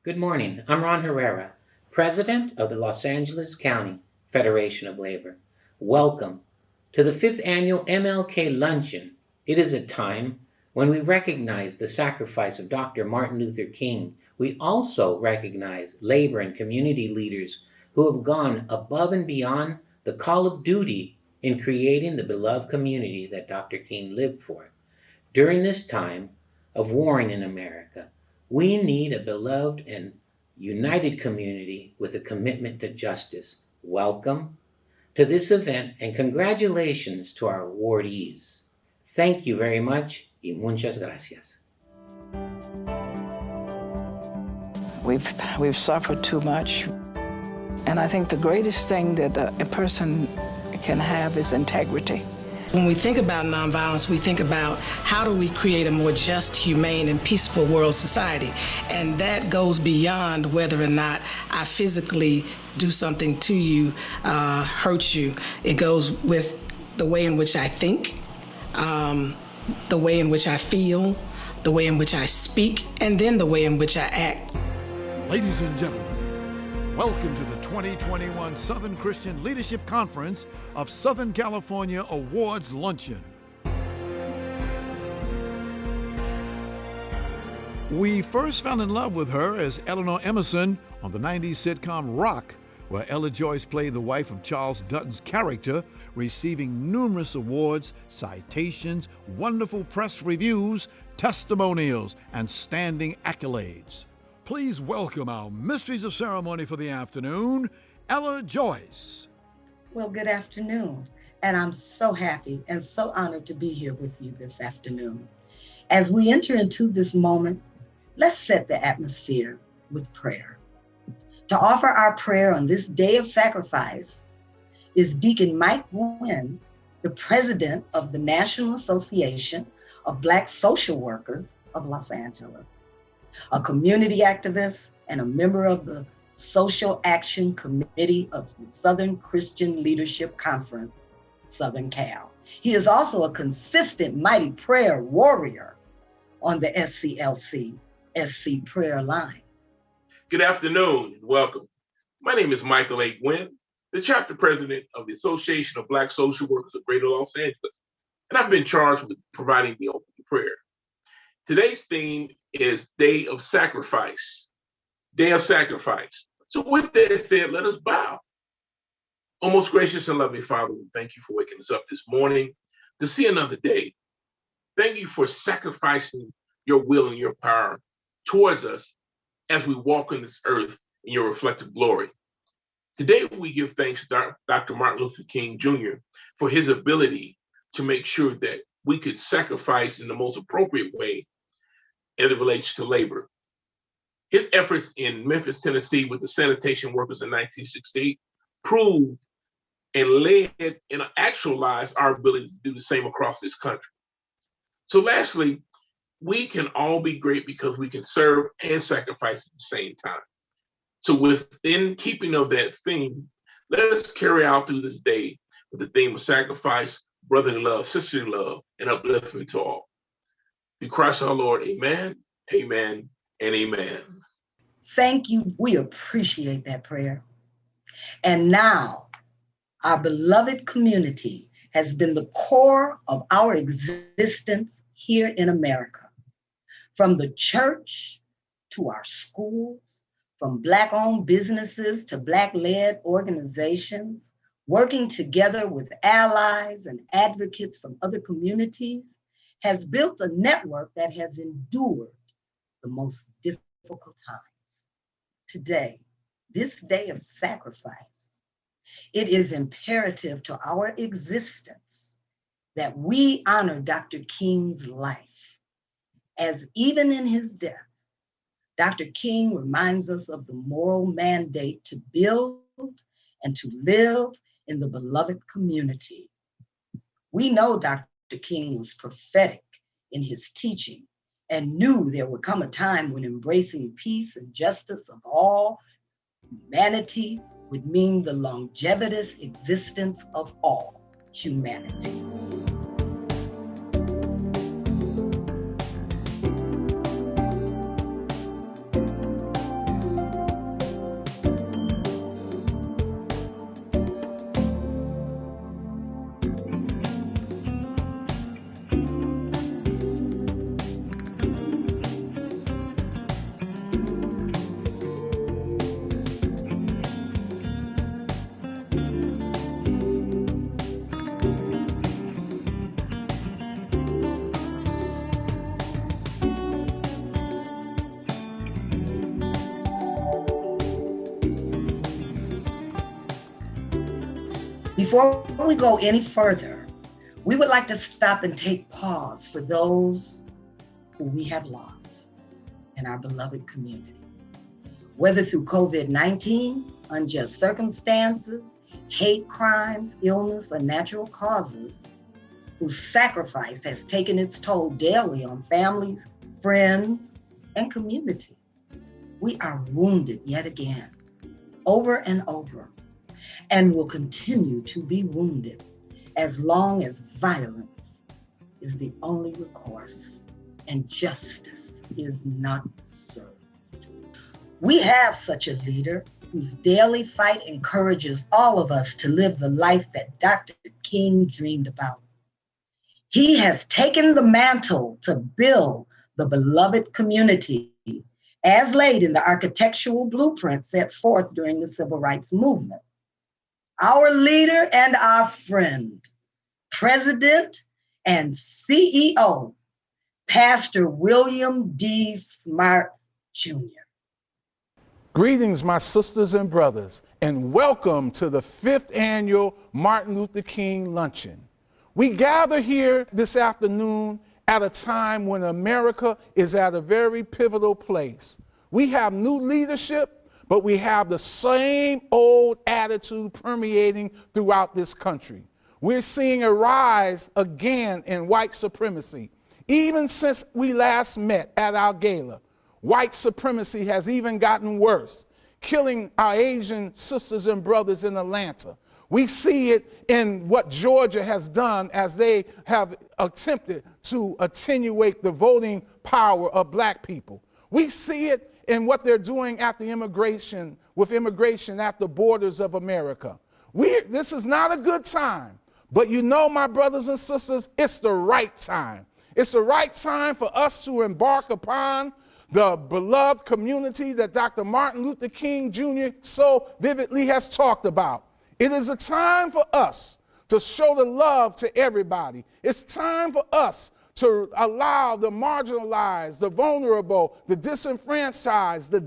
Good morning. I'm Ron Herrera, President of the Los Angeles County Federation of Labor. Welcome to the 5th Annual MLK Luncheon. It is a time when we recognize the sacrifice of Dr. Martin Luther King. We also recognize labor and community leaders who have gone above and beyond the call of duty in creating the beloved community that Dr. King lived for. During this time of warring in America, we need a beloved and united community with a commitment to justice. Welcome to this event and congratulations to our awardees. Thank you very much y muchas gracias. We've suffered too much, and I think the greatest thing that a person can have is integrity. When we think about nonviolence, we think about how do we create a more just, humane, and peaceful world society. And that goes beyond whether or not I physically do something to you, hurt you. It goes with the way in which I think, the way in which I feel, the way in which I speak, and then the way in which I act. Ladies and gentlemen, welcome to the 2021 Southern Christian Leadership Conference of Southern California Awards Luncheon. We first fell in love with her as Eleanor Emerson on the 90s sitcom Rock, where Ella Joyce played the wife of Charles Dutton's character, receiving numerous awards, citations, wonderful press reviews, testimonials, and standing accolades. Please welcome our Mysteries of Ceremony for the afternoon, Ella Joyce. Well, good afternoon, and I'm so happy and so honored to be here with you this afternoon. As we enter into this moment, let's set the atmosphere with prayer. To offer our prayer on this day of sacrifice is Deacon Mike Gwynn, the president of the National Association of Black Social Workers of Los Angeles, a community activist and a member of the Social Action Committee of the Southern Christian Leadership Conference, Southern Cal. He is also a consistent mighty prayer warrior on the SCLC-SC prayer line. Good afternoon and welcome. My name is Michael A. Gwynn, the chapter president of the Association of Black Social Workers of Greater Los Angeles, and I've been charged with providing the opening prayer. Today's theme is Day of Sacrifice. Day of Sacrifice. So with that said, let us bow. Oh, most gracious and loving Father, we thank you for waking us up this morning to see another day. Thank you for sacrificing your will and your power towards us as we walk on this earth in your reflective glory. Today, we give thanks to Dr. Martin Luther King Jr. for his ability to make sure that we could sacrifice in the most appropriate way as it relates to labor. His efforts in Memphis, Tennessee with the sanitation workers in 1968 proved and led and actualized our ability to do the same across this country. So lastly, we can all be great because we can serve and sacrifice at the same time. So within keeping of that theme, let us carry out through this day with the theme of sacrifice, brotherly love, sisterly love, and upliftment to all. Through Christ our Lord, amen, amen, and amen. Thank you. We appreciate that prayer. And now, our beloved community has been the core of our existence here in America. From the church to our schools, from Black-owned businesses to Black-led organizations, working together with allies and advocates from other communities, has built a network that has endured the most difficult times. Today, this day of sacrifice, it is imperative to our existence that we honor Dr. King's life, as even in his death, Dr. King reminds us of the moral mandate to build and to live in the beloved community. We know Dr. King was prophetic in his teaching and knew there would come a time when embracing peace and justice of all humanity would mean the longevitous existence of all humanity. Before we go any further, we would like to stop and take pause for those who we have lost in our beloved community. Whether through COVID-19, unjust circumstances, hate crimes, illness, or natural causes, whose sacrifice has taken its toll daily on families, friends, and community. We are wounded yet again, over and over, and will continue to be wounded as long as violence is the only recourse and justice is not served. We have such a leader whose daily fight encourages all of us to live the life that Dr. King dreamed about. He has taken the mantle to build the beloved community as laid in the architectural blueprint set forth during the Civil Rights Movement. Our leader and our friend, President and CEO, Pastor William D. Smart Jr. Greetings, my sisters and brothers, and welcome to the 5th annual Martin Luther King Luncheon. We gather here this afternoon at a time when America is at a very pivotal place. We have new leadership, but we have the same old attitude permeating throughout this country. We're seeing a rise again in white supremacy. Even since we last met at our gala, white supremacy has even gotten worse, killing our Asian sisters and brothers in Atlanta. We see it in what Georgia has done as they have attempted to attenuate the voting power of black people. We see it in what they're doing at the immigration at the borders of America. This is not a good time, but you know, my brothers and sisters, it's the right time. It's the right time for us to embark upon the beloved community that Dr. Martin Luther King Jr. so vividly has talked about. It is a time for us to show the love to everybody. It's time for us to allow the marginalized, the vulnerable, the disenfranchised, the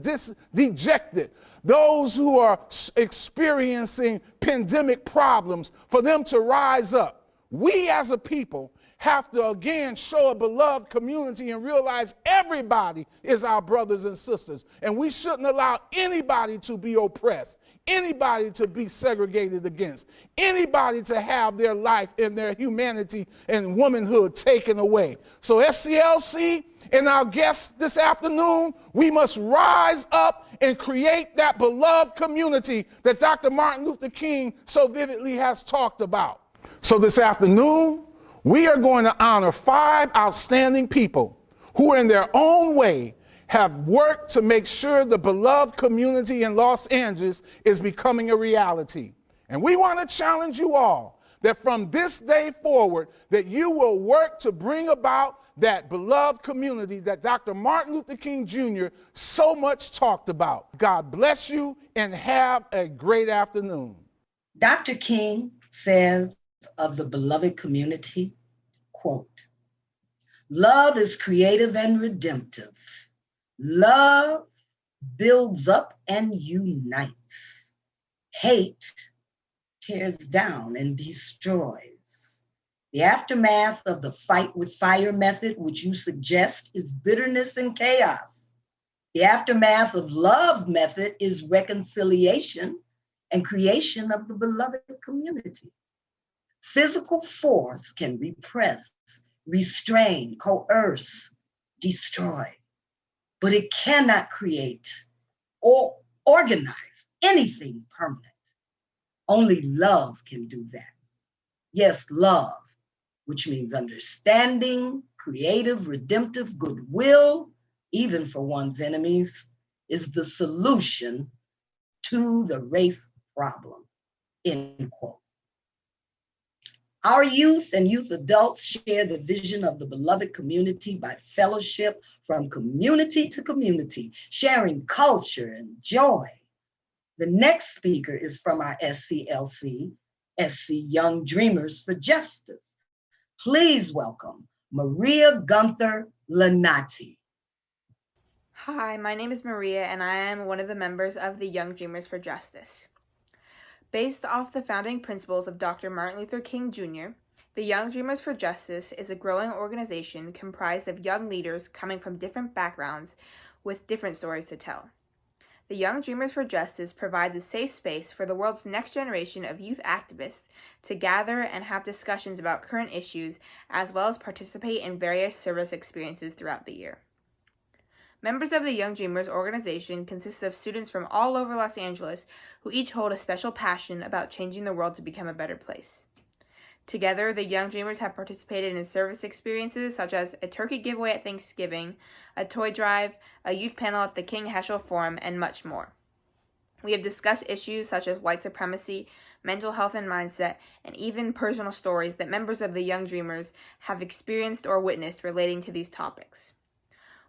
dejected, those who are experiencing pandemic problems, for them to rise up. We as a people have to again show a beloved community and realize everybody is our brothers and sisters. And we shouldn't allow anybody to be oppressed, anybody to be segregated against, anybody to have their life and their humanity and womanhood taken away. So SCLC and our guests this afternoon, we must rise up and create that beloved community that Dr. Martin Luther King so vividly has talked about. So this afternoon, we are going to honor 5 outstanding people who in their own way have worked to make sure the beloved community in Los Angeles is becoming a reality. And we want to challenge you all that from this day forward, that you will work to bring about that beloved community that Dr. Martin Luther King Jr. so much talked about. God bless you and have a great afternoon. Dr. King says of the beloved community, quote, "Love is creative and redemptive. Love builds up and unites. Hate tears down and destroys. The aftermath of the fight with fire method, which you suggest, is bitterness and chaos. The aftermath of love method is reconciliation and creation of the beloved community. Physical force can repress, restrain, coerce, destroy, but it cannot create or organize anything permanent. Only love can do that. Yes, love, which means understanding, creative, redemptive, goodwill, even for one's enemies, is the solution to the race problem," end quote. Our youth and youth adults share the vision of the beloved community by fellowship from community to community, sharing culture and joy. The next speaker is from our SCLC-SC Young Dreamers for Justice. Please welcome Maria Gunther Lanati. Hi, my name is Maria, and I am one of the members of the Young Dreamers for Justice. Based off the founding principles of Dr. Martin Luther King Jr., the Young Dreamers for Justice is a growing organization comprised of young leaders coming from different backgrounds with different stories to tell. The Young Dreamers for Justice provides a safe space for the world's next generation of youth activists to gather and have discussions about current issues, as well as participate in various service experiences throughout the year. Members of the Young Dreamers organization consist of students from all over Los Angeles who each hold a special passion about changing the world to become a better place. Together, the Young Dreamers have participated in service experiences such as a turkey giveaway at Thanksgiving, a toy drive, a youth panel at the King Heschel Forum, and much more. We have discussed issues such as white supremacy, mental health and mindset, and even personal stories that members of the Young Dreamers have experienced or witnessed relating to these topics.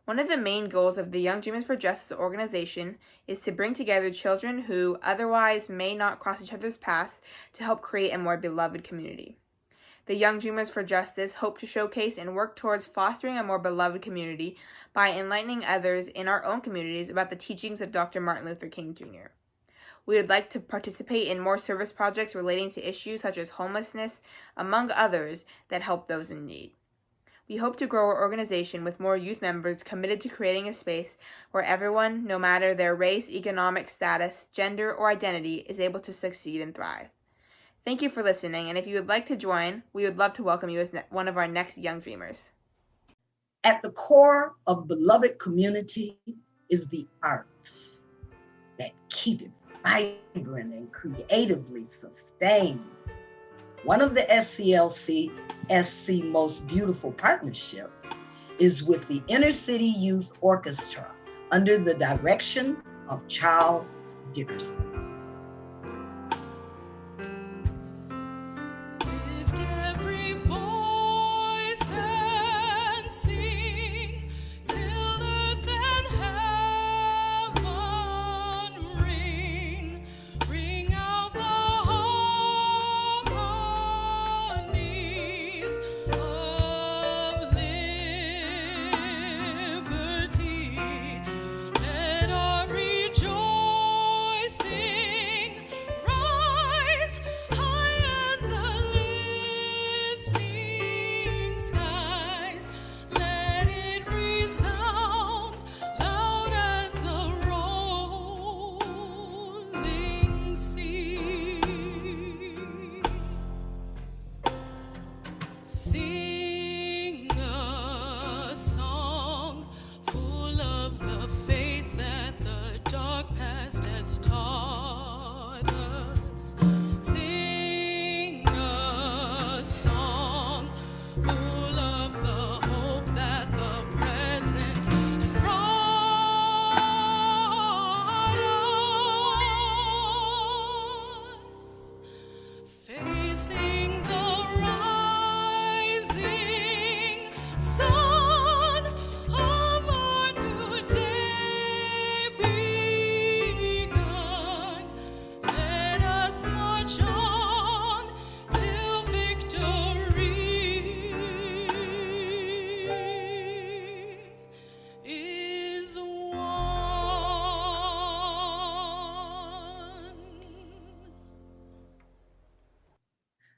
One of the main goals of the Young Dreamers for Justice organization is to bring together children who otherwise may not cross each other's paths to help create a more beloved community. The Young Dreamers for Justice hope to showcase and work towards fostering a more beloved community by enlightening others in our own communities about the teachings of Dr. Martin Luther King Jr. We would like to participate in more service projects relating to issues such as homelessness, among others, that help those in need. We hope to grow our organization with more youth members committed to creating a space where everyone, no matter their race, economic status, gender, or identity, is able to succeed and thrive. Thank you for listening, and if you would like to join, we would love to welcome you as one of our next Young Dreamers. At the core of beloved community is the arts that keep it vibrant and creatively sustained. One of the SCLC-SC most beautiful partnerships is with the Inner City Youth Orchestra under the direction of Charles Dickerson.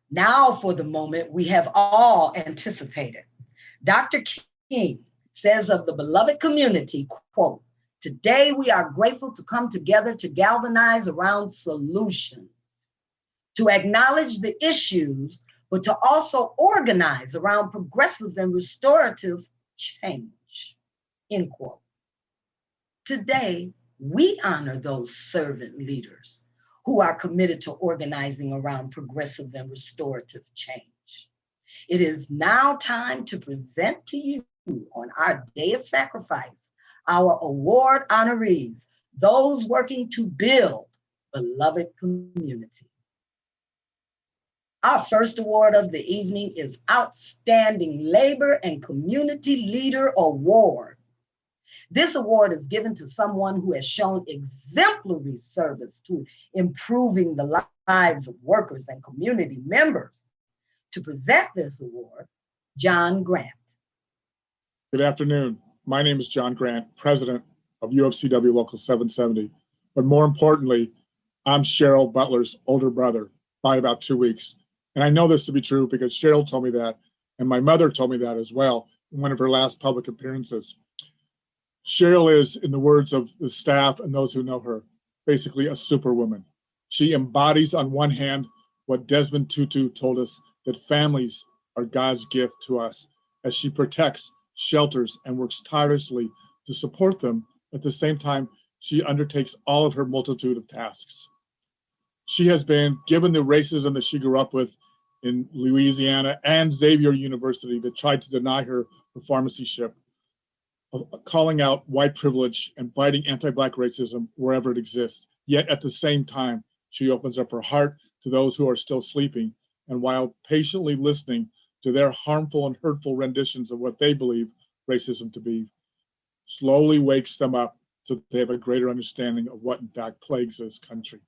Now for the moment we have all anticipated. Dr. King says of the beloved community, quote, "Today we are grateful to come together to galvanize around solutions, to acknowledge the issues, but to also organize around progressive and restorative change," end quote. Today, we honor those servant leaders who are committed to organizing around progressive and restorative change. It is now time to present to you on our day of sacrifice, our award honorees, those working to build beloved community. Our first award of the evening is Outstanding Labor and Community Leader Award. This award is given to someone who has shown exemplary service to improving the lives of workers and community members. To present this award, John Grant. Good afternoon. My name is John Grant, president of UFCW Local 770. But more importantly, I'm Cheryl Butler's older brother by about 2 weeks. And I know this to be true because Cheryl told me that, and my mother told me that as well in one of her last public appearances. Cheryl is, in the words of the staff and those who know her, basically a superwoman. She embodies, on one hand, what Desmond Tutu told us, that families are God's gift to us, as she protects, shelters, and works tirelessly to support them. At the same time, she undertakes all of her multitude of tasks. She has been, given the racism that she grew up with in Louisiana and Xavier University that tried to deny her the pharmacyship, calling out white privilege and fighting anti-Black racism wherever it exists. Yet at the same time, she opens up her heart to those who are still sleeping, and while patiently listening to their harmful and hurtful renditions of what they believe racism to be, slowly wakes them up so that they have a greater understanding of what in fact plagues this country.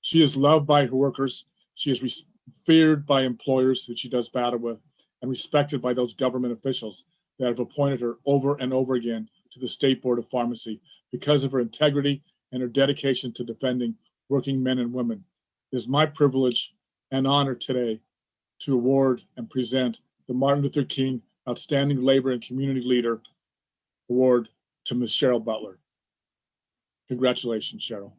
She is loved by her workers. She is feared by employers who she does battle with, and respected by those government officials that have appointed her over and over again to the State Board of Pharmacy because of her integrity and her dedication to defending working men and women. It is my privilege and honor today to award and present the Martin Luther King Outstanding Labor and Community Leader Award to Ms. Cheryl Butler. Congratulations, Cheryl.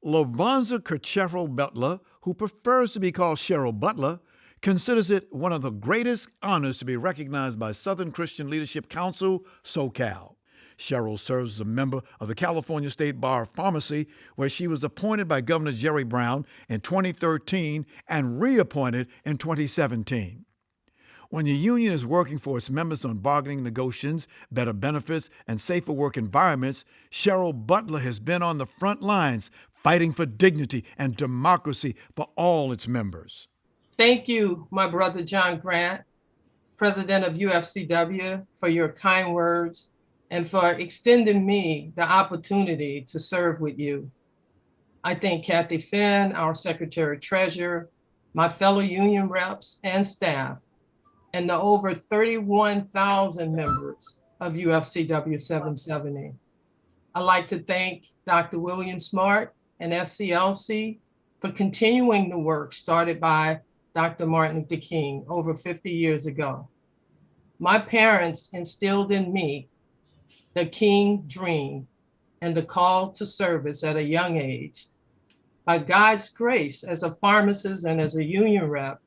Lavonza Kercheryl Butler, who prefers to be called Cheryl Butler, considers it one of the greatest honors to be recognized by Southern Christian Leadership Council, SoCal. Cheryl serves as a member of the California State Bar of Pharmacy, where she was appointed by Governor Jerry Brown in 2013 and reappointed in 2017. When the union is working for its members on bargaining negotiations, better benefits, and safer work environments, Cheryl Butler has been on the front lines fighting for dignity and democracy for all its members. Thank you, my brother John Grant, president of UFCW, for your kind words and for extending me the opportunity to serve with you. I thank Kathy Finn, our secretary-treasurer, my fellow union reps and staff, and the over 31,000 members of UFCW 770. I'd like to thank Dr. William Smart and SCLC for continuing the work started by Dr. Martin Luther King over 50 years ago. My parents instilled in me the King dream and the call to service at a young age. By God's grace, as a pharmacist and as a union rep,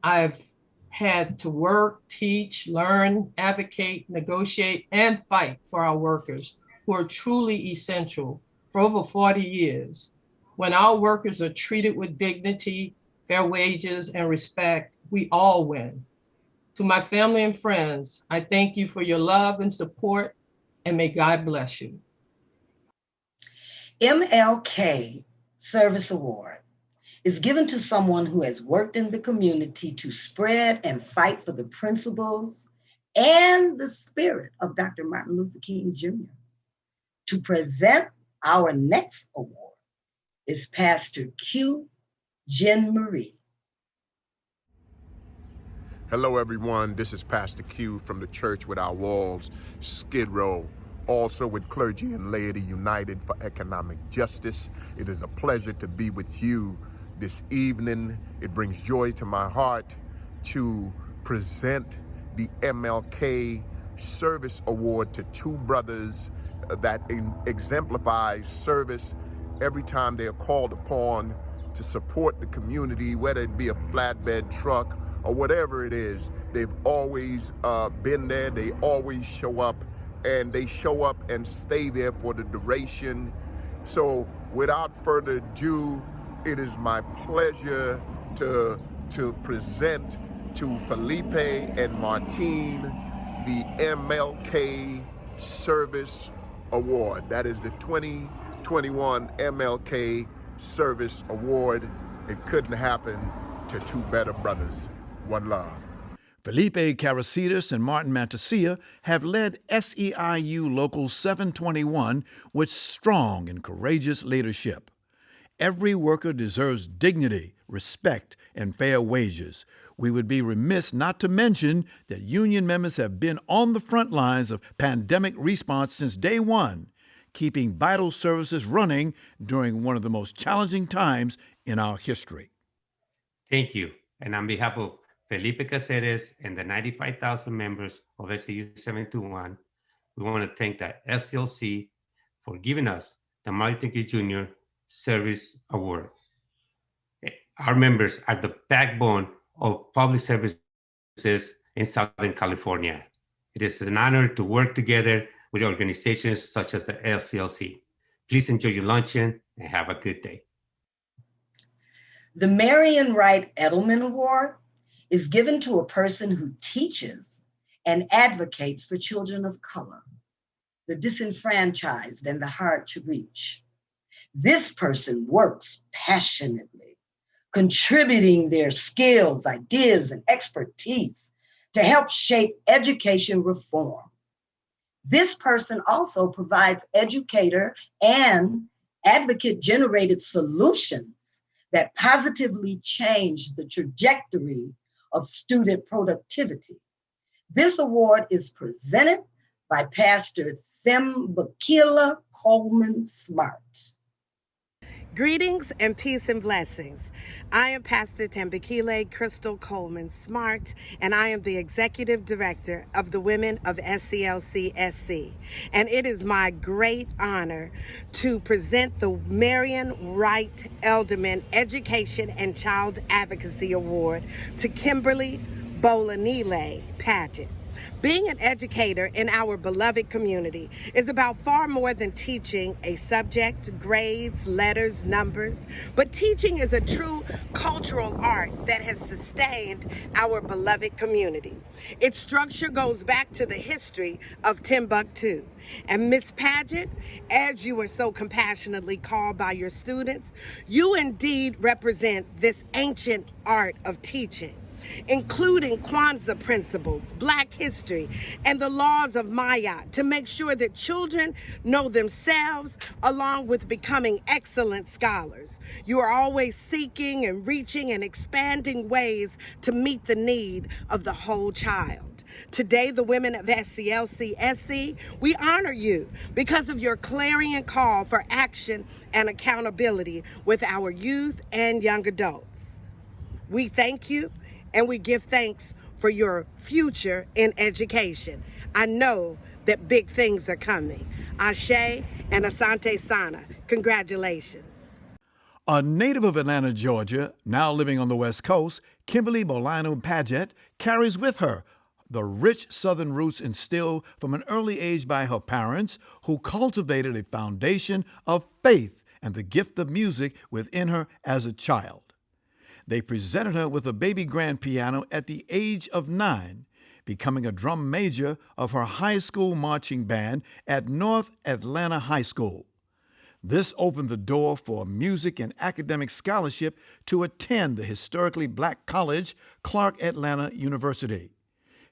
I've had to work, teach, learn, advocate, negotiate, and fight for our workers who are truly essential for over 40 years. When our workers are treated with dignity, fair wages, and respect, we all win. To my family and friends, I thank you for your love and support, and may God bless you. MLK Service Award is given to someone who has worked in the community to spread and fight for the principles and the spirit of Dr. Martin Luther King Jr. To present our next award is Pastor Q. Jen Marie. Hello, everyone. This is Pastor Q from the Church Without Walls, Skid Row, also with Clergy and Laity United for Economic Justice. It is a pleasure to be with you this evening. It brings joy to my heart to present the MLK Service Award to two brothers that exemplifies service every time they are called upon to support the community, whether it be a flatbed truck or whatever it is. They've always been there. They always show up, and they show up and stay there for the duration. So without further ado, it is my pleasure to present to Felipe and Martine the MLK Service Award. That is the 2021 MLK Service Award. It couldn't happen to two better brothers. One love. Felipe Carasitas and Martin Mantesia have led SEIU Local 721 with strong and courageous leadership. Every worker deserves dignity, respect, and fair wages. We would be remiss not to mention that union members have been on the front lines of pandemic response since day one, keeping vital services running during one of the most challenging times in our history. Thank you. And on behalf of Felipe Caceres and the 95,000 members of SCU 721, we want to thank the SCLC for giving us the Martin Luther King Jr. Service Award. Our members are the backbone of public services in Southern California. It is an honor to work together with organizations such as the SCLC. Please enjoy your luncheon and have a good day. The Marian Wright Edelman Award is given to a person who teaches and advocates for children of color, the disenfranchised and the hard to reach. This person works passionately, contributing their skills, ideas, and expertise to help shape education reform. This person also provides educator and advocate-generated solutions that positively change the trajectory of student productivity. This award is presented by Pastor Thembekile Coleman Smart. Greetings and peace and blessings. I am Pastor Thembekile Crystal Coleman Smart, and I am the Executive Director of the Women of SCLC-SC. And it is my great honor to present the Marian Wright Edelman Education and Child Advocacy Award to Kimberly Bolanile Paget. Being an educator in our beloved community is about far more than teaching a subject, grades, letters, numbers, but teaching is a true cultural art that has sustained our beloved community. Its structure goes back to the history of Timbuktu. And Miss Paget, as you are so compassionately called by your students, you indeed represent this ancient art of teaching, including Kwanzaa principles, Black history, and the laws of Maya to make sure that children know themselves along with becoming excellent scholars. You are always seeking and reaching and expanding ways to meet the need of the whole child. Today, the women of SCLC-SC, we honor you because of your clarion call for action and accountability with our youth and young adults. We thank you. And we give thanks for your future in education. I know that big things are coming. Ashe and Asante Sana. Congratulations. A native of Atlanta, Georgia, now living on the West Coast, Kimberly Bolanile Paget carries with her the rich Southern roots instilled from an early age by her parents, who cultivated a foundation of faith and the gift of music within her as a child. They presented her with a baby grand piano at the age of 9, becoming a drum major of her high school marching band at North Atlanta High School. This opened the door for a music and academic scholarship to attend the historically Black college, Clark Atlanta University.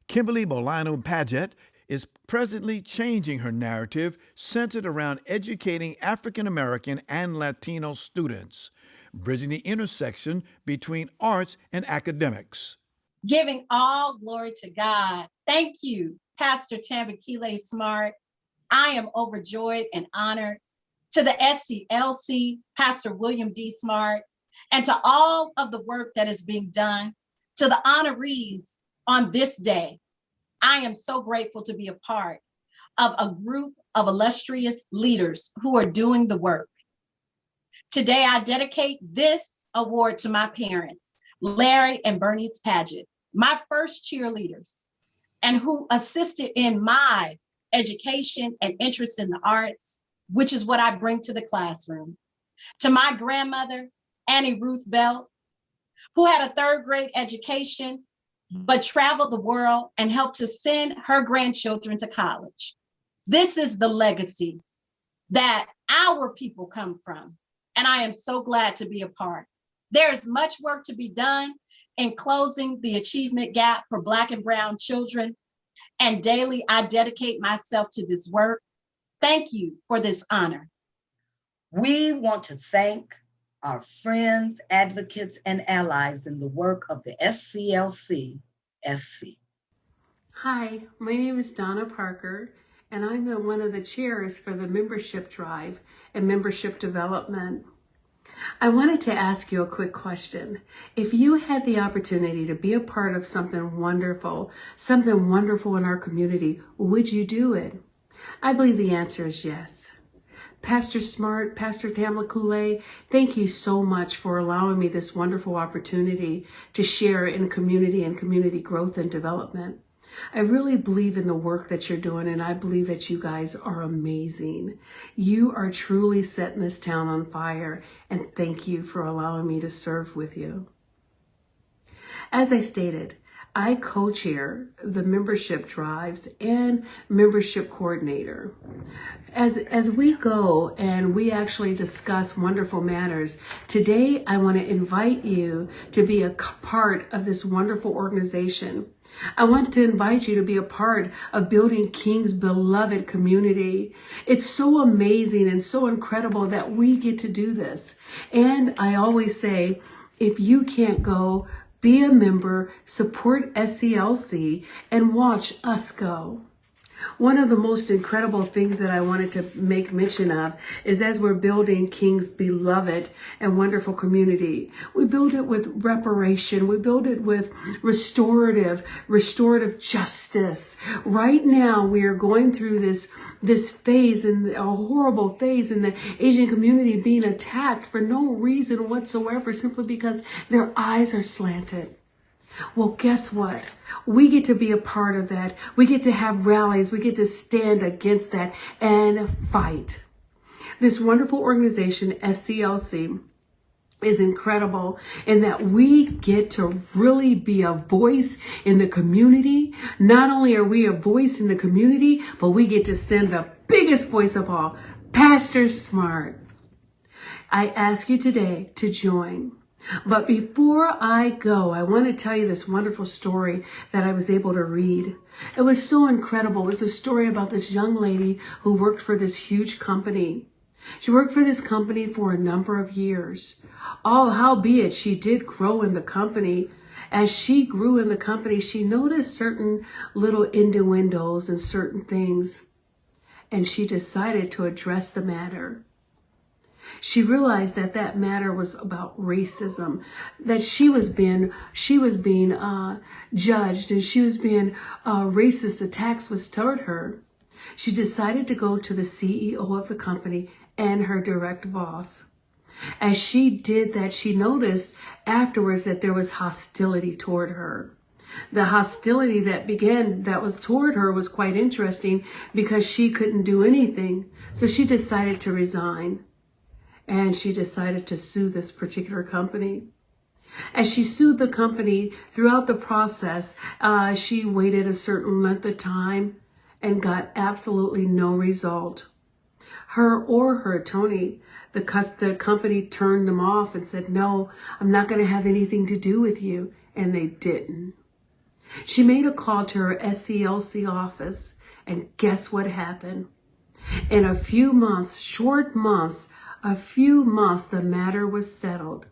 Kimberly Bolanile Paget is presently changing her narrative centered around educating African American and Latino students, bridging the intersection between arts and academics. Giving all glory to God. Thank you, Pastor Thembekile Smart. I am overjoyed and honored. To the SCLC, Pastor William D. Smart, and to all of the work that is being done, to the honorees on this day, I am so grateful to be a part of a group of illustrious leaders who are doing the work. Today, I dedicate this award to my parents, Larry and Bernice Paget, my first cheerleaders, and who assisted in my education and interest in the arts, which is what I bring to the classroom. To my grandmother, Annie Ruth Belt, who had a 3rd grade education, but traveled the world and helped to send her grandchildren to college. This is the legacy that our people come from, and I am so glad to be a part. There is much work to be done in closing the achievement gap for Black and Brown children, and daily I dedicate myself to this work. Thank you for this honor. We want to thank our friends, advocates, and allies in the work of the SCLC-SC. Hi, my name is Donna Parker, and I'm one of the chairs for the membership drive and membership development. I wanted to ask you a quick question. If you had the opportunity to be a part of something wonderful in our community, would you do it? I believe the answer is yes. Pastor Smart, Pastor Tamla, thank you so much for allowing me this wonderful opportunity to share in community and community growth and development. I really believe in the work that you're doing, and I believe that you guys are amazing. You are truly setting this town on fire, and thank you for allowing me to serve with you. As I stated, I co-chair the membership drives and membership coordinator. As we go and we actually discuss wonderful matters, today I want to invite you to be a part of this wonderful organization. I want to invite you to be a part of building King's beloved community. It's so amazing and so incredible that we get to do this. And I always say, if you can't go, be a member, support SCLC, and watch us go. One of the most incredible things that I wanted to make mention of is as we're building King's beloved and wonderful community, we build it with reparation. We build it with restorative justice. Right now, we are going through this phase, and a horrible phase in the Asian community being attacked for no reason whatsoever, simply because their eyes are slanted. Well, guess what? We get to be a part of that. We get to have rallies. We get to stand against that and fight. This wonderful organization, SCLC, is incredible in that we get to really be a voice in the community. Not only are we a voice in the community, but we get to send the biggest voice of all, Pastor Smart. I ask you today to join. But before I go, I want to tell you this wonderful story that I was able to read. It was so incredible. It was a story about this young lady who worked for this huge company. She worked for this company for a number of years. Howbeit she did grow in the company. As she grew in the company, she noticed certain little innuendos and certain things, and she decided to address the matter. She realized that that matter was about racism, that she was being judged, and she was being racist attacks was toward her. She decided to go to the CEO of the company and her direct boss. As she did that, she noticed afterwards that there was hostility toward her. The hostility that was toward her was quite interesting because she couldn't do anything. So she decided to resign. And she decided to sue this particular company. As she sued the company, throughout the process, she waited a certain length of time and got absolutely no result. Her attorney, the company turned them off and said, no, I'm not going to have anything to do with you. And they didn't. She made a call to her SCLC office, and guess what happened? In a few months, the matter was settled,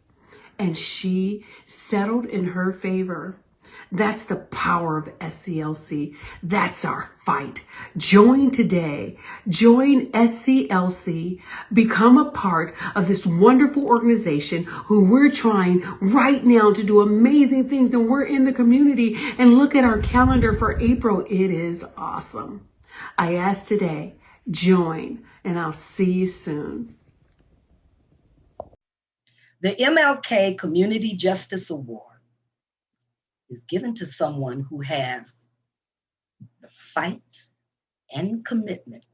and she settled in her favor. That's the power of SCLC. That's our fight. Join today. Join SCLC. Become a part of this wonderful organization who we're trying right now to do amazing things, and we're in the community. And look at our calendar for April. It is awesome. I ask today, join, and I'll see you soon. The MLK Community Justice Award is given to someone who has the fight and commitment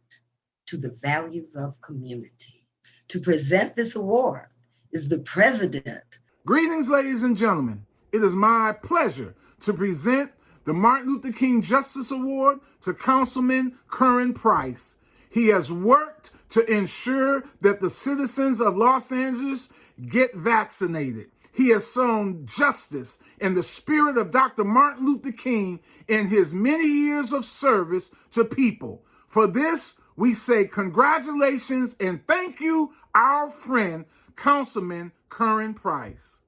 to the values of community. To present this award is the president. Greetings, ladies and gentlemen. It is my pleasure to present the Martin Luther King Justice Award to Councilman Curran Price. He has worked to ensure that the citizens of Los Angeles get vaccinated. He has sown justice in the spirit of Dr. Martin Luther King in his many years of service to people. For this, we say congratulations and thank you, our friend, Councilman Curran Price.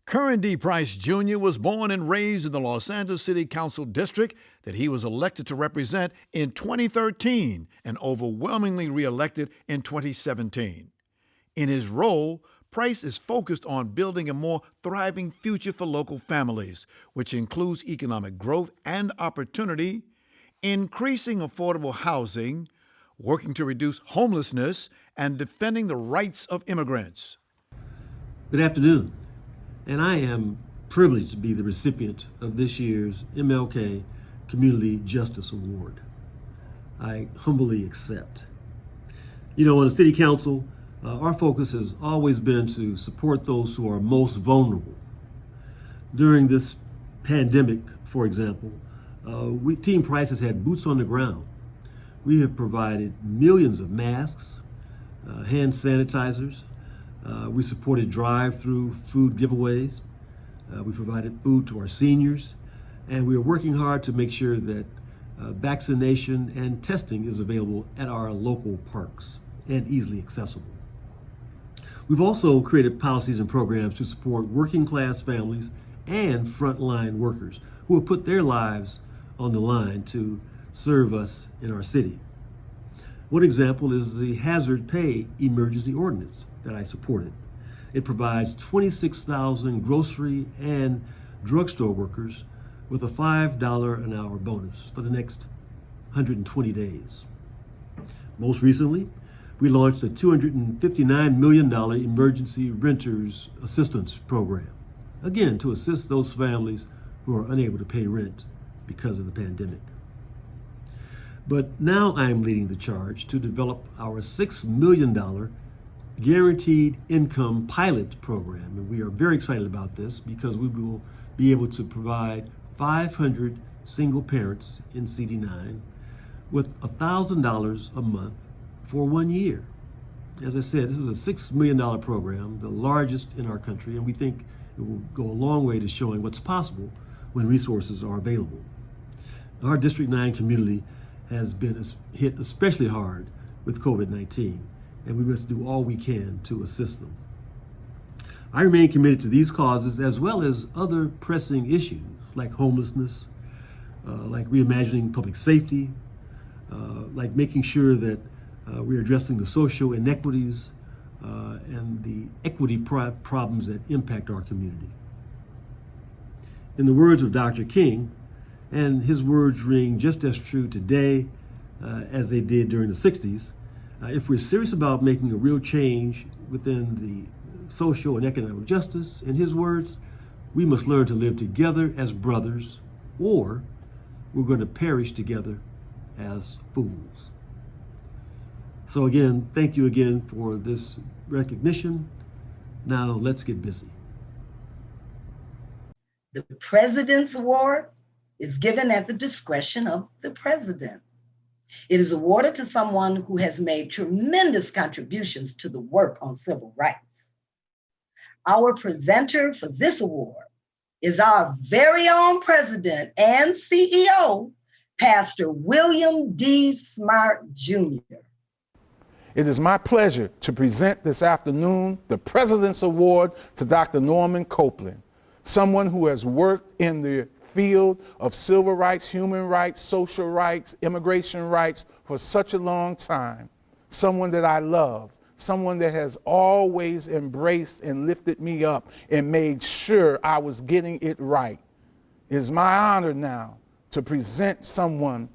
Curran D. Price Jr. was born and raised in the Los Angeles City Council District that he was elected to represent in 2013 and overwhelmingly reelected in 2017. In his role, Price is focused on building a more thriving future for local families, which includes economic growth and opportunity, increasing affordable housing, working to reduce homelessness, and defending the rights of immigrants. Good afternoon, and I am privileged to be the recipient of this year's MLK Community Justice Award. I humbly accept. You know, on the City Council, our focus has always been to support those who are most vulnerable. During this pandemic, for example, Team Price has had boots on the ground. We have provided millions of masks, hand sanitizers. We supported drive-through food giveaways. We provided food to our seniors. And we are working hard to make sure that vaccination and testing is available at our local parks and easily accessible. We've also created policies and programs to support working class families and frontline workers who have put their lives on the line to serve us in our city. One example is the hazard pay emergency ordinance that I supported. It provides 26,000 grocery and drugstore workers with a $5 an hour bonus for the next 120 days. Most recently, we launched a $259 million emergency renters assistance program, again, to assist those families who are unable to pay rent because of the pandemic. But now I'm leading the charge to develop our $6 million guaranteed income pilot program. And we are very excited about this because we will be able to provide 500 single parents in CD9 with $1,000 a month for 1 year. As I said, this is a $6 million program, the largest in our country, and we think it will go a long way to showing what's possible when resources are available. Our District 9 community has been hit especially hard with COVID-19, and we must do all we can to assist them. I remain committed to these causes as well as other pressing issues like homelessness, like reimagining public safety, like making sure that we're addressing the social inequities and the equity problems that impact our community. In the words of Dr. King, and his words ring just as true today as they did during the 60s, if we're serious about making a real change within the social and economic justice, in his words, we must learn to live together as brothers, or we're going to perish together as fools. So again, thank you again for this recognition. Now let's get busy. The President's Award is given at the discretion of the President. It is awarded to someone who has made tremendous contributions to the work on civil rights. Our presenter for this award is our very own President and CEO, Pastor William D. Smart Jr. It is my pleasure to present this afternoon the President's Award to Dr. Norman Copeland, someone who has worked in the field of civil rights, human rights, social rights, immigration rights for such a long time, someone that I love, someone that has always embraced and lifted me up and made sure I was getting it right. It is my honor now to present someone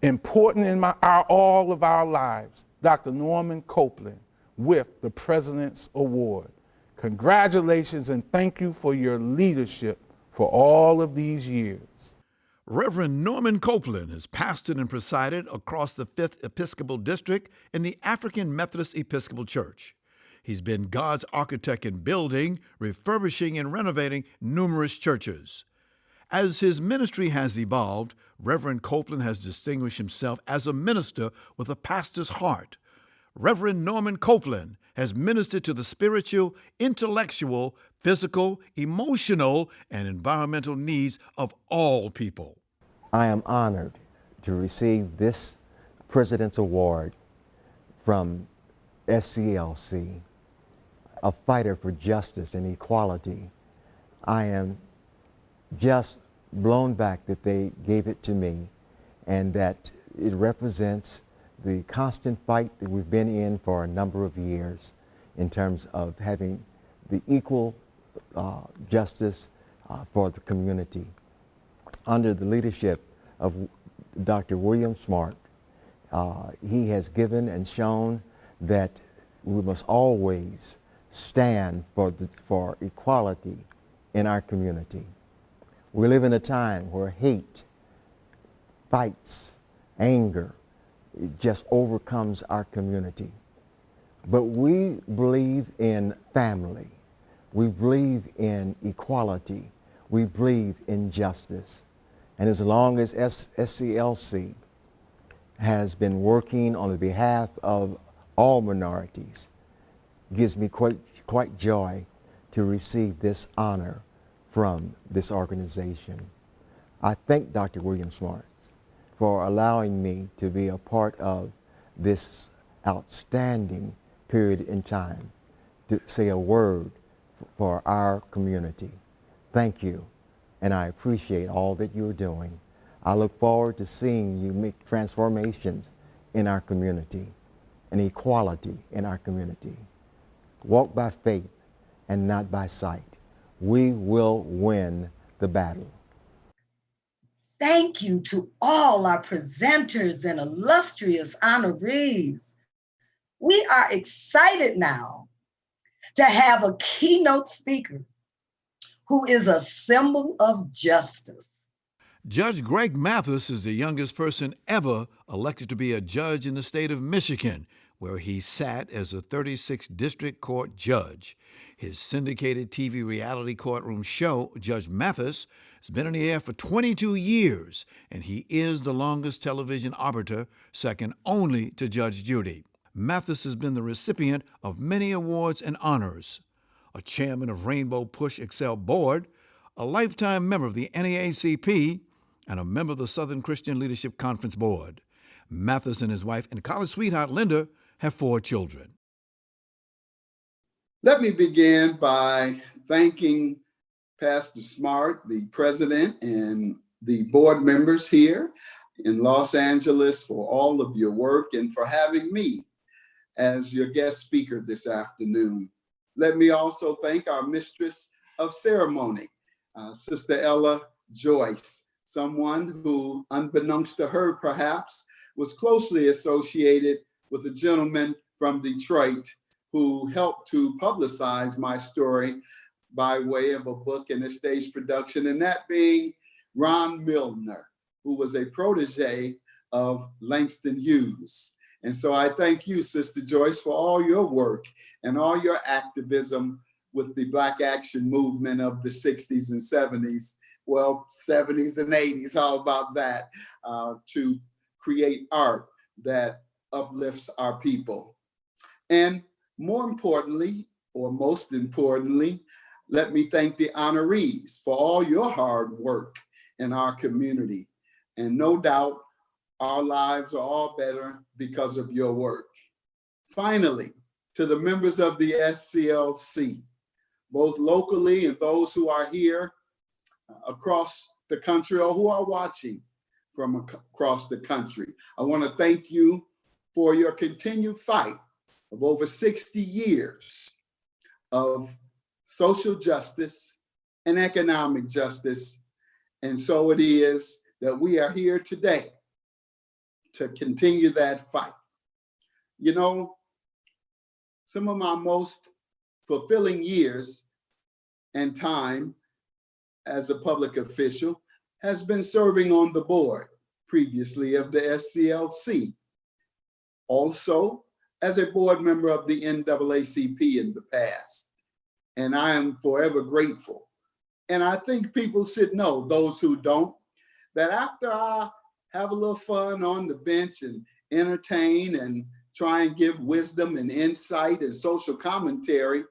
important in all of our lives, Dr. Norman Copeland, with the President's Award. Congratulations and thank you for your leadership for all of these years. Reverend Norman Copeland has pastored and presided across the 5th Episcopal District in the African Methodist Episcopal Church. He's been God's architect in building, refurbishing, and renovating numerous churches. As his ministry has evolved, Reverend Copeland has distinguished himself as a minister with a pastor's heart. Reverend Norman Copeland has ministered to the spiritual, intellectual, physical, emotional, and environmental needs of all people. I am honored to receive this President's Award from SCLC, a fighter for justice and equality. I am just blown back that they gave it to me, and that it represents the constant fight that we've been in for a number of years in terms of having the equal justice for the community. Under the leadership of Dr. William Smart, he has given and shown that we must always stand for equality in our community. We live in a time where hate, fights, anger, it just overcomes our community. But we believe in family. We believe in equality. We believe in justice. And as long as SCLC has been working on the behalf of all minorities, it gives me quite joy to receive this honor from this organization. I thank Dr. William Smart for allowing me to be a part of this outstanding period in time to say a word for our community. Thank you, and I appreciate all that you're doing. I look forward to seeing you make transformations in our community and equality in our community. Walk by faith and not by sight. We will win the battle. Thank you to all our presenters and illustrious honorees. We are excited now to have a keynote speaker who is a symbol of justice. Judge Greg Mathis is the youngest person ever elected to be a judge in the state of Michigan, where he sat as a 36th District Court judge. His syndicated TV reality courtroom show, Judge Mathis, has been on the air for 22 years, and he is the longest television arbiter, second only to Judge Judy. Mathis has been the recipient of many awards and honors, a chairman of Rainbow Push Excel Board, a lifetime member of the NAACP, and a member of the Southern Christian Leadership Conference Board. Mathis and his wife and college sweetheart Linda have 4 children. Let me begin by thanking Pastor Smart, the president, and the board members here in Los Angeles for all of your work and for having me as your guest speaker this afternoon. Let me also thank our mistress of ceremony, Sister Ella Joyce, someone who, unbeknownst to her perhaps, was closely associated with a gentleman from Detroit who helped to publicize my story by way of a book and a stage production, and that being Ron Milner, who was a protege of Langston Hughes. And so I thank you, Sister Joyce, for all your work and all your activism with the Black Action movement of the 60s and 70s, well, 70s and 80s, how about that, to create art that uplifts our people. And more importantly, or most importantly, let me thank the honorees for all your hard work in our community. And no doubt, our lives are all better because of your work. Finally, to the members of the SCLC, both locally and those who are here across the country or who are watching from across the country, I want to thank you for your continued fight of over 60 years of social justice and economic justice. And so it is that we are here today to continue that fight. You know, some of my most fulfilling years and time as a public official has been serving on the board previously of the SCLC. Also, as a board member of the NAACP in the past. And I am forever grateful. And I think people should know, those who don't, that after I have a little fun on the bench and entertain and try and give wisdom and insight and social commentary,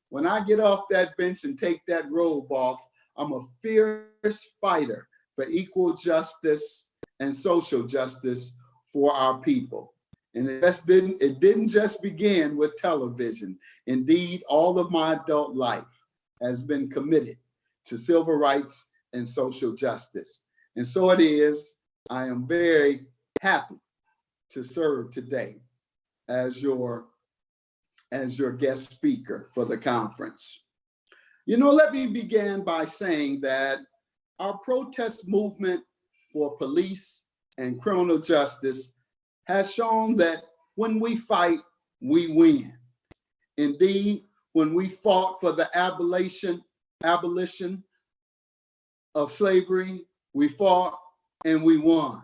when I get off that bench and take that robe off, I'm a fierce fighter for equal justice and social justice for our people. And it didn't just begin with television. Indeed, all of my adult life has been committed to civil rights and social justice. And so it is, I am very happy to serve today as your guest speaker for the conference. You know, let me begin by saying that our protest movement for police and criminal justice has shown that when we fight, we win. Indeed, when we fought for the abolition of slavery, we fought and we won.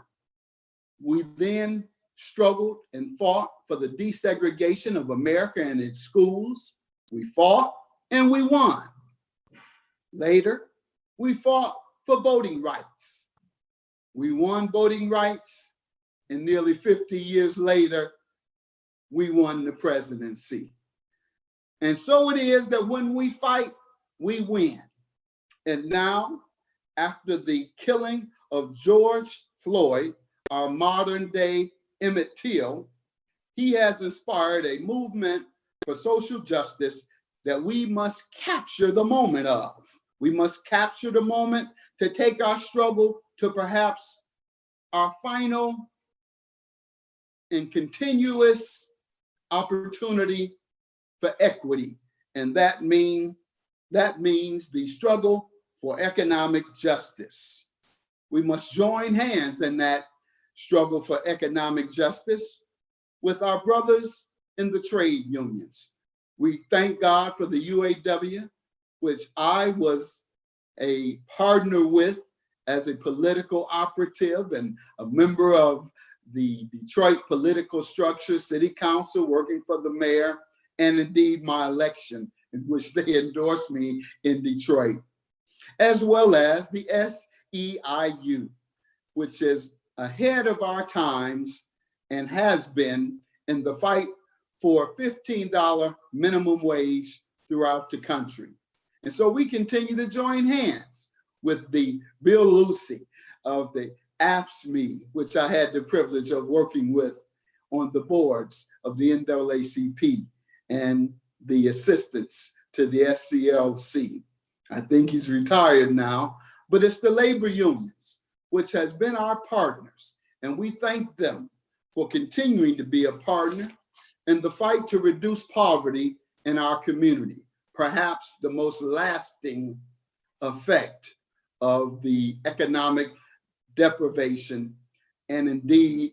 We then struggled and fought for the desegregation of America and its schools. We fought and we won. Later, we fought for voting rights. We won voting rights, and nearly 50 years later, we won the presidency. And so it is that when we fight, we win. And now, after the killing of George Floyd, our modern day Emmett Till, he has inspired a movement for social justice that we must capture the moment of. We must capture the moment to take our struggle to perhaps our final and continuous opportunity for equity. And that means the struggle for economic justice. We must join hands in that struggle for economic justice with our brothers in the trade unions. We thank God for the UAW, which I was a partner with as a political operative and a member of the Detroit political structure, city council, working for the mayor, and indeed my election in which they endorsed me in Detroit, as well as the SEIU, which is ahead of our times and has been in the fight for $15 minimum wage throughout the country. And so we continue to join hands with the Bill Lucy of the AFSCME, which I had the privilege of working with on the boards of the NAACP and the assistants to the SCLC. I think he's retired now, but it's the labor unions, which has been our partners. And we thank them for continuing to be a partner in the fight to reduce poverty in our community, perhaps the most lasting effect of the economic deprivation, and indeed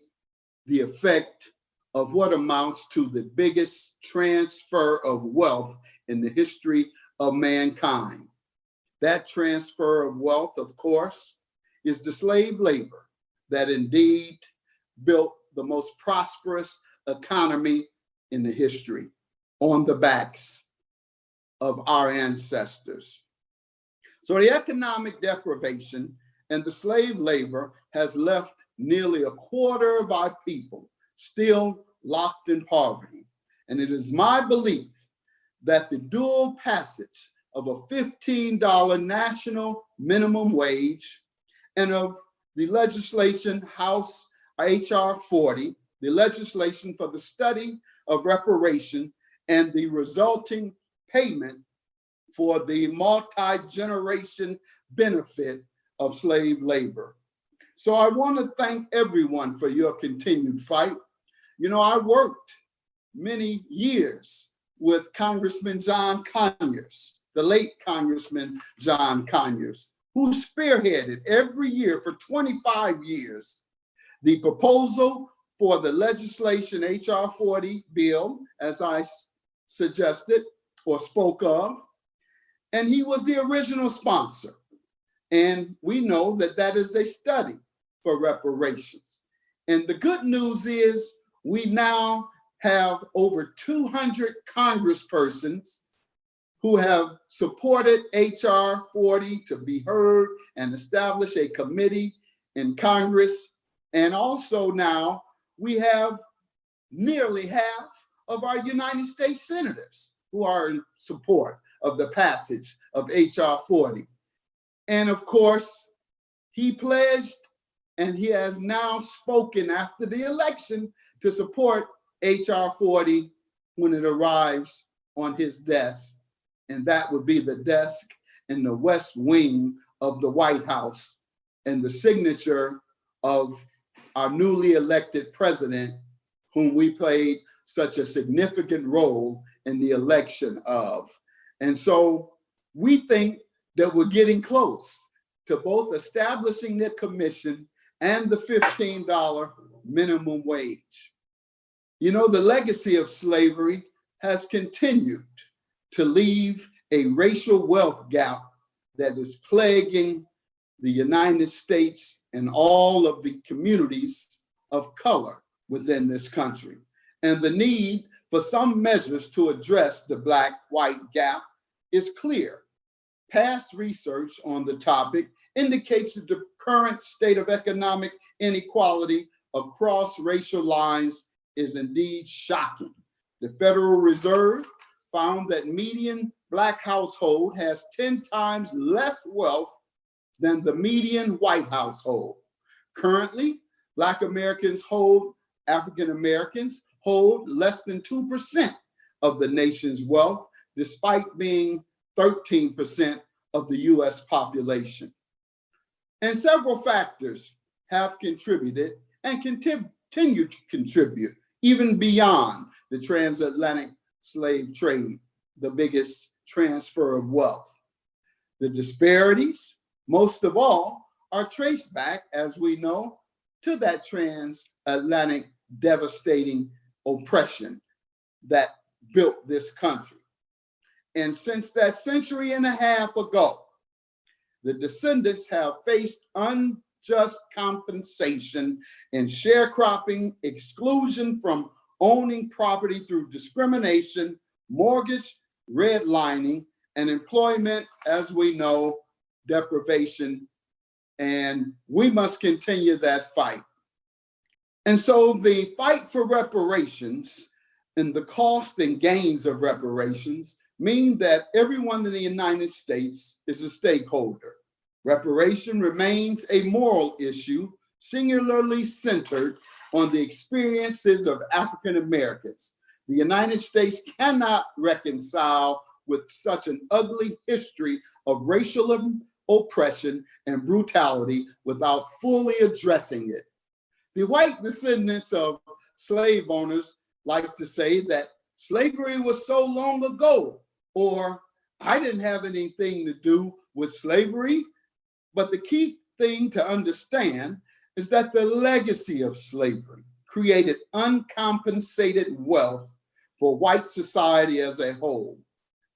the effect of what amounts to the biggest transfer of wealth in the history of mankind. That transfer of wealth, of course, is the slave labor that indeed built the most prosperous economy in the history on the backs of our ancestors. So the economic deprivation and the slave labor has left nearly a quarter of our people still locked in poverty. And it is my belief that the dual passage of a $15 national minimum wage and of the legislation, House HR 40, the legislation for the study of reparation and the resulting payment for the multi-generation benefit of slave labor. So I want to thank everyone for your continued fight. You know, I worked many years with Congressman John Conyers, the late Congressman John Conyers, who spearheaded every year for 25 years the proposal for the legislation HR 40 bill, as I suggested or spoke of, and he was the original sponsor. And we know that that is a study for reparations. And the good news is we now have over 200 congresspersons who have supported HR 40 to be heard and establish a committee in Congress. And also now we have nearly half of our United States senators who are in support of the passage of HR 40. And of course, he pledged and he has now spoken after the election to support HR 40 when it arrives on his desk. And that would be the desk in the West Wing of the White House and the signature of our newly elected president, whom we played such a significant role in the election of. And so we think that we're getting close to both establishing the commission and the $15 minimum wage. You know, the legacy of slavery has continued to leave a racial wealth gap that is plaguing the United States and all of the communities of color within this country. And the need for some measures to address the Black-white gap is clear. Past research on the topic indicates that the current state of economic inequality across racial lines is indeed shocking. The Federal Reserve found that median Black household has 10 times less wealth than the median white household. Currently, Black Americans hold, African Americans hold less than 2% of the nation's wealth, despite being 13% of the US population. And several factors have contributed and continue to contribute even beyond the transatlantic slave trade, the biggest transfer of wealth. The disparities, most of all, are traced back, as we know, to that transatlantic devastating oppression that built this country. And since that century and a half ago, the descendants have faced unjust compensation and sharecropping, exclusion from owning property through discrimination, mortgage redlining, and employment, as we know, deprivation. And we must continue that fight. And so the fight for reparations and the cost and gains of reparations mean that everyone in the United States is a stakeholder. Reparation remains a moral issue, singularly centered on the experiences of African Americans. The United States cannot reconcile with such an ugly history of racial oppression and brutality without fully addressing it. The white descendants of slave owners like to say that slavery was so long ago, or I didn't have anything to do with slavery. But the key thing to understand is that the legacy of slavery created uncompensated wealth for white society as a whole.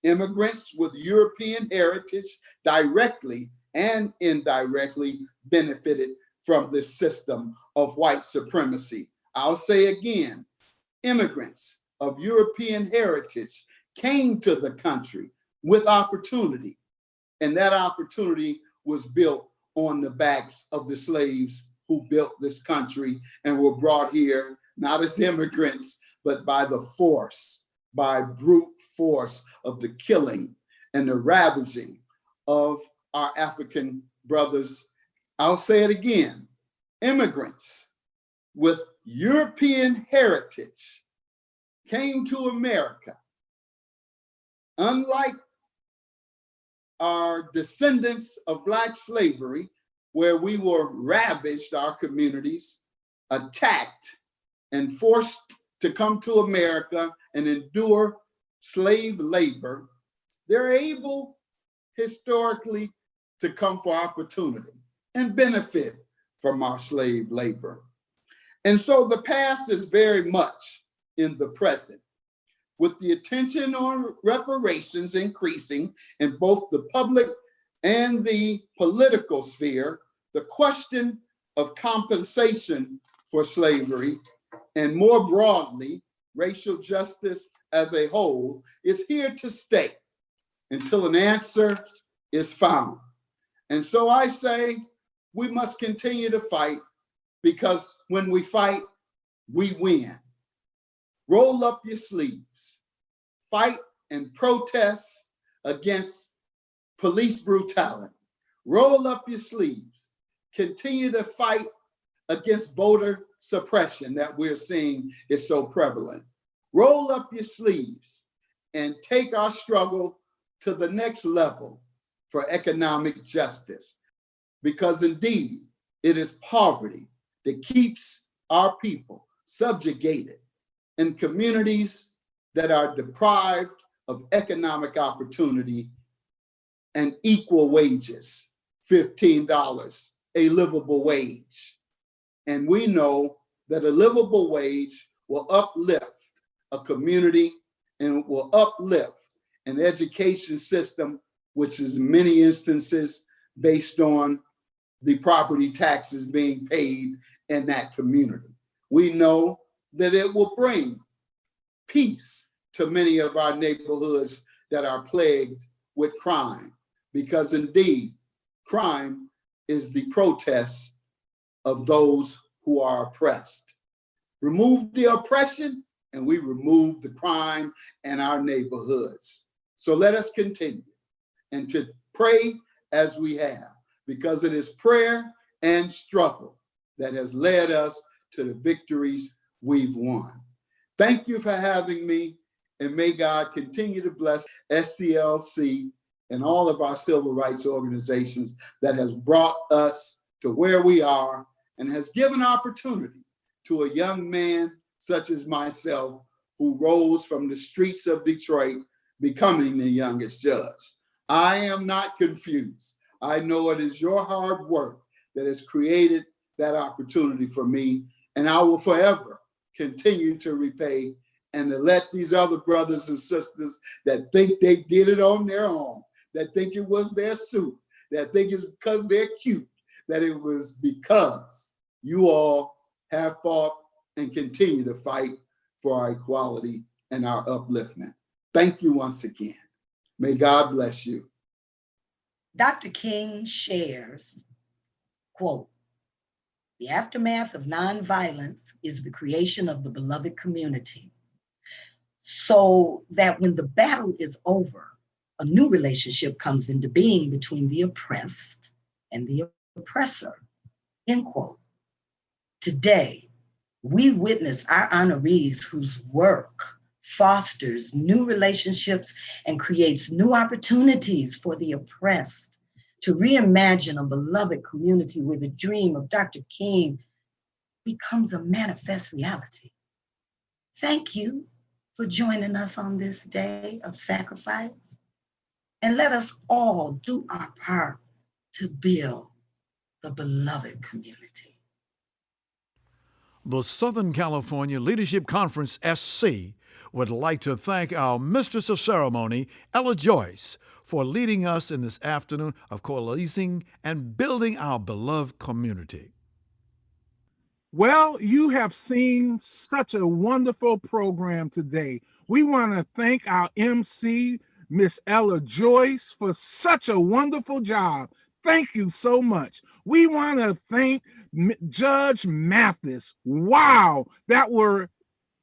Immigrants with European heritage directly and indirectly benefited from this system of white supremacy. I'll say again, immigrants of European heritage came to the country with opportunity, and that opportunity was built on the backs of the slaves who built this country and were brought here not as immigrants, but by the force, by brute force of the killing and the ravaging of our African brothers. I'll say it again, immigrants with European heritage came to America. Unlike our descendants of Black slavery, where we were ravaged, our communities, attacked, and forced to come to America and endure slave labor, they're able historically to come for opportunity and benefit from our slave labor. And so the past is very much in the present. With the attention on reparations increasing in both the public and the political sphere, the question of compensation for slavery, and more broadly, racial justice as a whole, is here to stay until an answer is found. And so I say we must continue to fight, because when we fight, we win. Roll up your sleeves, fight and protest against police brutality. Roll up your sleeves, continue to fight against voter suppression that we're seeing is so prevalent. Roll up your sleeves and take our struggle to the next level. for economic justice, because indeed it is poverty that keeps our people subjugated in communities that are deprived of economic opportunity and equal wages, $15, a livable wage. And we know that a livable wage will uplift a community and will uplift an education system, which is in many instances based on the property taxes being paid in that community. We know that it will bring peace to many of our neighborhoods that are plagued with crime, because indeed, crime is the protest of those who are oppressed. Remove the oppression, and we remove the crime in our neighborhoods. So let us continue and to pray as we have, because it is prayer and struggle that has led us to the victories we've won. Thank you for having me, and may God continue to bless SCLC and all of our civil rights organizations that has brought us to where we are and has given opportunity to a young man such as myself who rose from the streets of Detroit, becoming the youngest judge. I am not confused. I know it is your hard work that has created that opportunity for me, and I will forever continue to repay and to let these other brothers and sisters that think they did it on their own, that think it was their suit, that think it's because they're cute, that it was because you all have fought and continue to fight for our equality and our upliftment. Thank you once again. May God bless you. Dr. King shares, quote, "The aftermath of nonviolence is the creation of the beloved community, so that when the battle is over, a new relationship comes into being between the oppressed and the oppressor," end quote. Today, we witness our honorees whose work fosters new relationships and creates new opportunities for the oppressed to reimagine a beloved community where the dream of Dr. King becomes a manifest reality. Thank you for joining us on this day of sacrifice, and let us all do our part to build the beloved community. The Southern California Leadership Conference, SC, would like to thank our Mistress of Ceremony, Ella Joyce, for leading us in this afternoon of coalescing and building our beloved community. Well, you have seen such a wonderful program today. We want to thank our MC, Miss Ella Joyce, for such a wonderful job. Thank you so much. We want to thank Judge Mathis. Wow, that were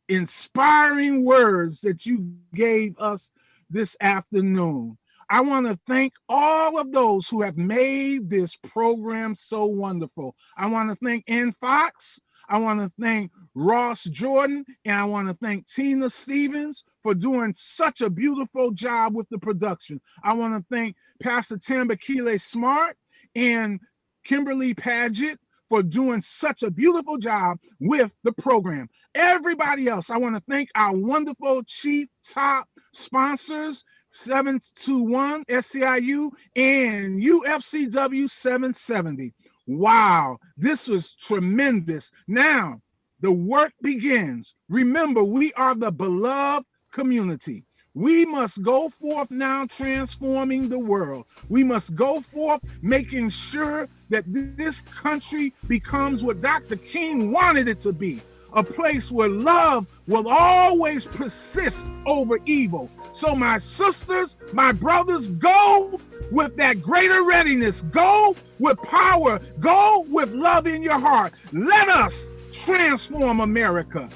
inspiring words that you gave us this afternoon. I want to thank all of those who have made this program so wonderful. I want to thank Ann Fox. I want to thank Ross Jordan, and I want to thank Tina Stevens for doing such a beautiful job with the production. I want to thank Pastor Tambakile Smart and Kimberly Paget for doing such a beautiful job with the program. Everybody else, I want to thank our wonderful chief top sponsors, 721 SCIU and UFCW 770. Wow, this was tremendous. Now, the work begins. Remember, we are the beloved community. We must go forth now transforming the world. We must go forth making sure that this country becomes what Dr. King wanted it to be, a place where love will always persist over evil. So my sisters, my brothers, go with that greater readiness. Go with power. Go with love in your heart. Let us transform America.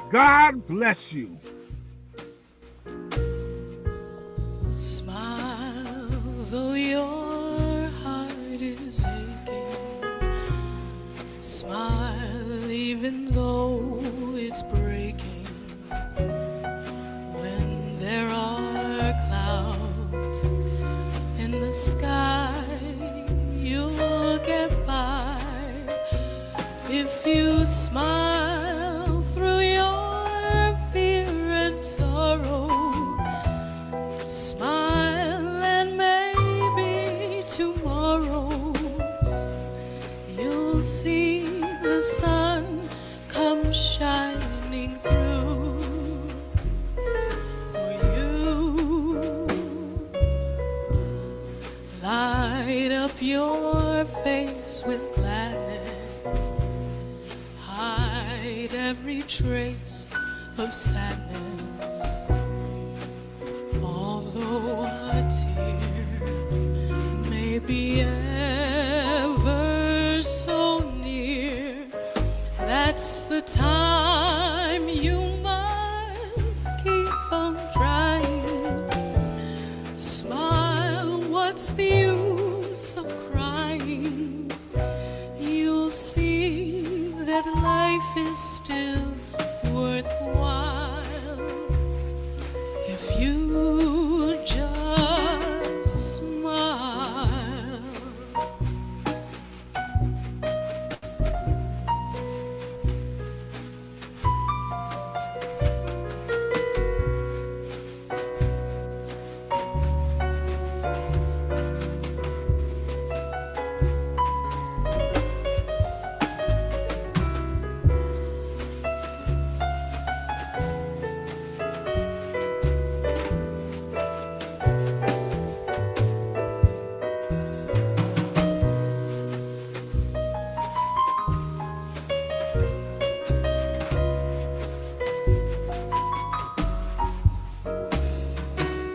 God bless you. Smile, though your heart is aching. Smile, even though it's breaking. When there are clouds in the sky. smile through your fear and sorrow, smile and maybe tomorrow you'll see the sun come shining through for you. Light up your face with gladness, hide every trace of sadness. Although a tear may be ever so near, that's the time you must keep on trying. Smile, what's the use of crying? You'll see that life is still worthwhile if you just smile.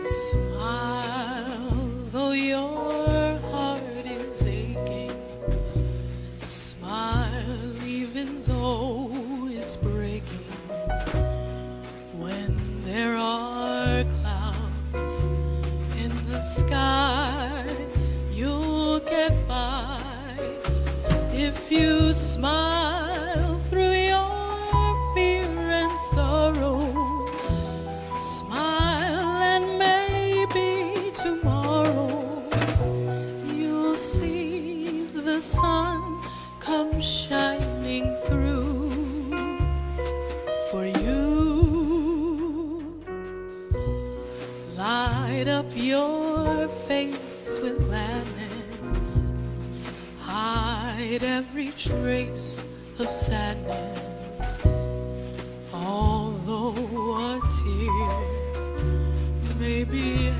Smile, though your heart is aching. Smile, even though it's breaking. When there are clouds in the sky, you'll get by if you smile through your fear and sorrow. Smile and maybe tomorrow you'll see the sun come shining through for you. Light up your face with gladness, hide every trace of sadness. Although a tear may be